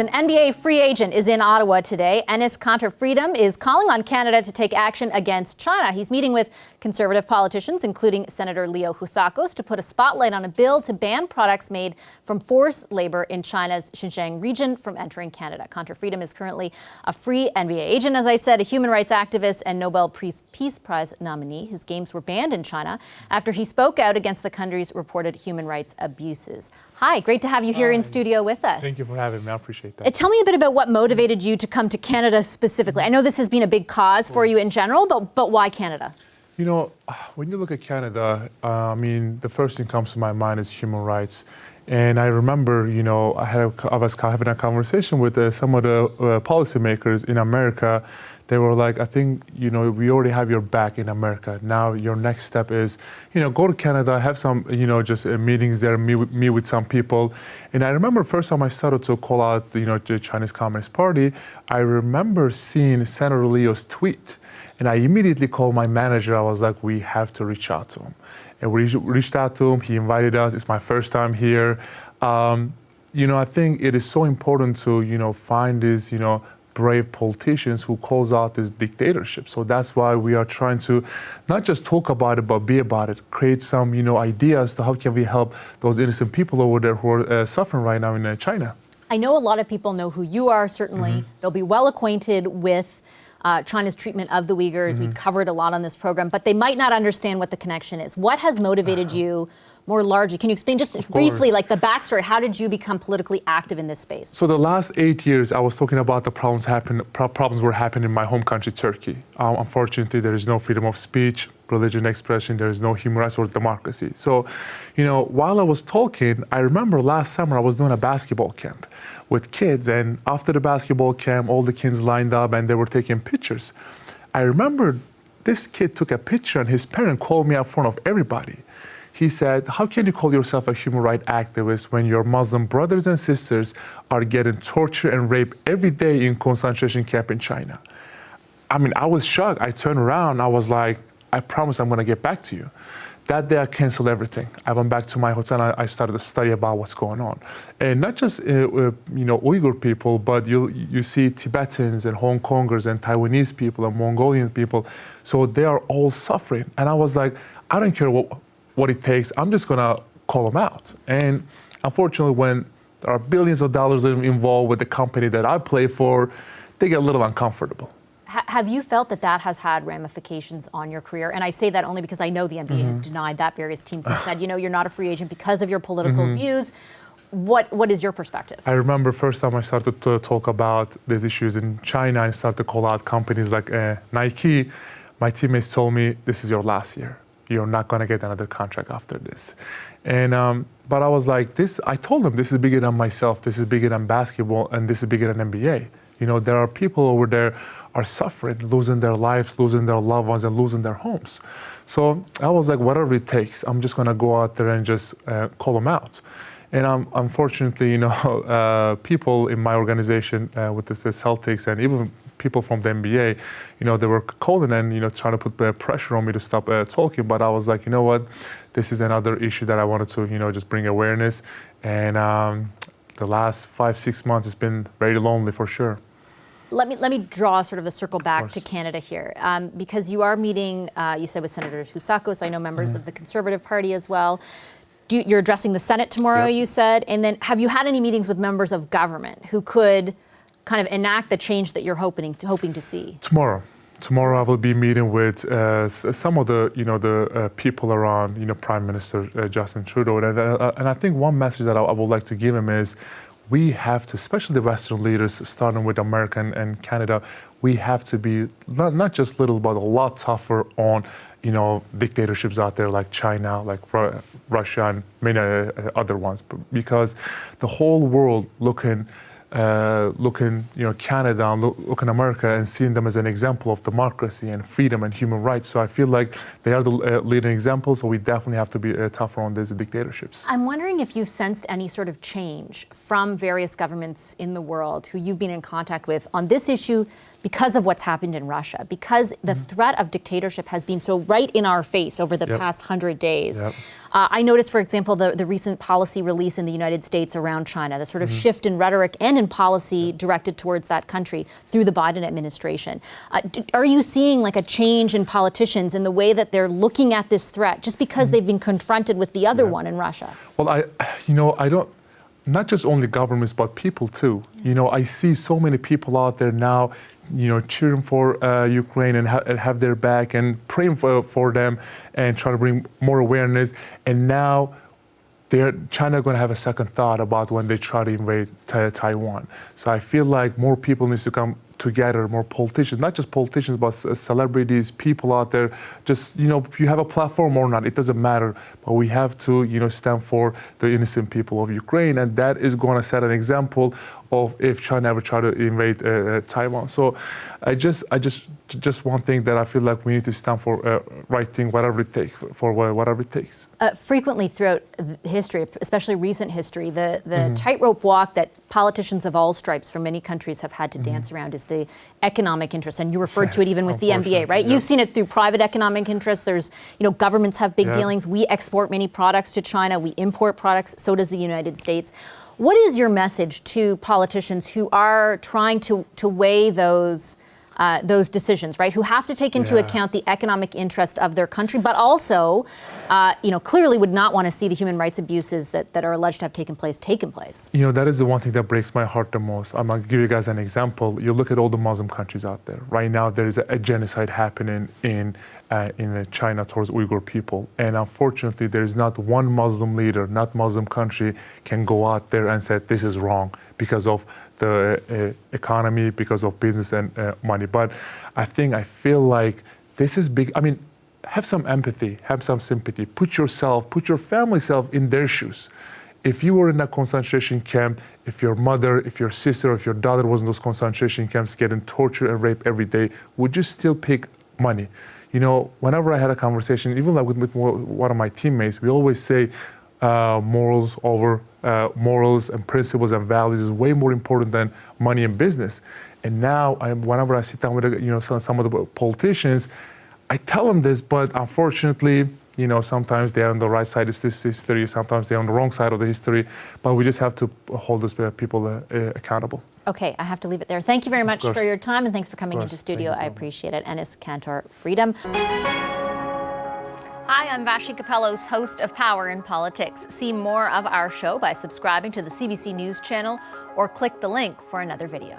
An NBA free agent is in Ottawa today. Enes Kanter Freedom is calling on Canada to take action against China. He's meeting with Conservative politicians, including Senator Leo Housakos, to put a spotlight on a bill to ban products made from forced labor in China's Xinjiang region from entering Canada. Kanter Freedom is currently a free NBA agent, as I said, a human rights activist and Nobel Peace Prize nominee. His games were banned in China after he spoke out against the country's reported human rights abuses. Hi, great to have you here in studio with us. Thank you for having me. I appreciate that. Tell me a bit about what motivated you to come to Canada specifically. I know this has been a big cause for you in general, but why Canada? You know, when you look at Canada, I mean, the first thing comes to my mind is human rights. And I remember, you know, I was having a conversation with some of the policymakers in America. They were like, I think, you know, we already have your back in America. Now your next step is, you know, go to Canada, have some, you know, just meetings there, meet with some people. And I remember first time I started to call out, you know, the Chinese Communist Party, I remember seeing Senator Leo's tweet. And I immediately called my manager. I was like, we have to reach out to him. And we reached out to him. He invited us. It's my first time here. You know, I think it is so important to, you know, find these, you know, brave politicians who calls out this dictatorship. So that's why we are trying to not just talk about it, but be about it. Create some, you know, ideas to how can we help those innocent people over there who are suffering right now in China. I know a lot of people know who you are, certainly. They'll be well acquainted with China's treatment of the Uyghurs. We covered a lot on this program, but they might not understand what the connection is. What has motivated you more largely? Can you explain just briefly, like the backstory? How did you become politically active in this space? So the last 8 years, I was talking about the problems were happening in my home country, Turkey. Unfortunately, there is no freedom of speech, religion expression, there is no human rights or democracy. So, you know, while I was talking, I remember last summer I was doing a basketball camp with kids, and after the basketball camp, all the kids lined up and they were taking pictures. I remember this kid took a picture and his parent called me out in front of everybody. He said, how can you call yourself a human rights activist when your Muslim brothers and sisters are getting tortured and raped every day in concentration camp in China? I mean, I was shocked. I turned around, I was like, I promise I'm gonna get back to you. That day I canceled everything. I went back to my hotel and I started to study about what's going on. And not just you know, Uyghur people, but you see Tibetans and Hong Kongers and Taiwanese people and Mongolian people. So they are all suffering. And I was like, I don't care what it takes, I'm just gonna call them out. And unfortunately, when there are billions of dollars involved with the company that I play for, they get a little uncomfortable. Have you felt that that has had ramifications on your career? And I say that only because I know the NBA has denied that. Various teams have said, you know, you're not a free agent because of your political views. What is your perspective? I remember first time I started to talk about these issues in China and started to call out companies like Nike. My teammates told me, this is your last year. You're not gonna get another contract after this. And but I was like, I told them this is bigger than myself, this is bigger than basketball, and this is bigger than NBA. You know, there are people over there are suffering, losing their lives, losing their loved ones, and losing their homes. So I was like, whatever it takes, I'm just gonna go out there and just call them out. And unfortunately, you know, people in my organization with the Celtics and even people from the NBA, you know, they were calling and, you know, trying to put pressure on me to stop talking. But I was like, you know what, this is another issue that I wanted to, you know, just bring awareness. And the last 5-6 months has been very lonely for sure. Let me draw sort of the circle back to Canada here, because you are meeting, you said, with Senator Housakos, I know members of the Conservative Party as well. You're addressing the Senate tomorrow, you said, and then have you had any meetings with members of government who could kind of enact the change that you're hoping to see? Tomorrow I will be meeting with some of the, you know, the people around, you know, Prime Minister Justin Trudeau, and I think one message that I would like to give him is, we have to, especially the Western leaders, starting with America and Canada, we have to be not just little, but a lot tougher on, you know, dictatorships out there like China, like Russia, and many other ones, because the whole world looking, you know, Canada and looking America and seeing them as an example of democracy and freedom and human rights. So I feel like they are the leading examples, so we definitely have to be tougher on these dictatorships. I'm wondering if you've sensed any sort of change from various governments in the world who you've been in contact with on this issue because of what's happened in Russia, because the threat of dictatorship has been so right in our face over the past 100 days. I noticed, for example, the recent policy release in the United States around China, the sort of shift in rhetoric and in policy directed towards that country through the Biden administration. Are you seeing like a change in politicians in the way that they're looking at this threat just because they've been confronted with the other one in Russia? Well, I don't, not just only governments, but people too. I see so many people out there now, cheering for Ukraine and have their back and praying for them and trying to bring more awareness. And now China going to have a second thought about when they try to invade Taiwan. So I feel like more people need to come together, more politicians, not just politicians, but celebrities, people out there. Just, you have a platform or not, it doesn't matter. But we have to, stand for the innocent people of Ukraine. And that is going to set an example of if China ever try to invade Taiwan. So just one thing that I feel like we need to stand for right thing, whatever it takes, for whatever it takes. Frequently throughout history, especially recent history, the tightrope walk that politicians of all stripes from many countries have had to dance around is the economic interest. And you referred to it even with the NBA, right? You've seen it through private economic interests. There's, governments have big dealings. We export many products to China. We import products. So does the United States. What is your message to politicians who are trying to weigh those decisions, right? Who have to take into account the economic interest of their country, but also, clearly would not want to see the human rights abuses that are alleged to have taken place. That is the one thing that breaks my heart the most. I'm going to give you guys an example. You look at all the Muslim countries out there. Right now, there is a genocide happening in China towards Uyghur people. And unfortunately, there is not one Muslim leader, not Muslim country, can go out there and say this is wrong because of the economy, because of business and money. But I feel like this is big. I mean, have some empathy, have some sympathy. Put your family self in their shoes. If you were in a concentration camp, if your mother, if your sister, if your daughter was in those concentration camps getting tortured and raped every day, would you still pick money? Whenever I had a conversation, even like with one of my teammates, we always say morals and principles and values is way more important than money and business. And now, whenever I sit down with some of the politicians, I tell them this, but unfortunately, sometimes they're on the right side of this history, sometimes they're on the wrong side of the history, but we just have to hold those people accountable. Okay, I have to leave it there. Thank you very much for your time, and thanks for coming into studio. I appreciate it. Enes Kanter Freedom. Hi, I'm Vashi Capellos, host of Power in Politics. See more of our show by subscribing to the CBC News channel or click the link for another video.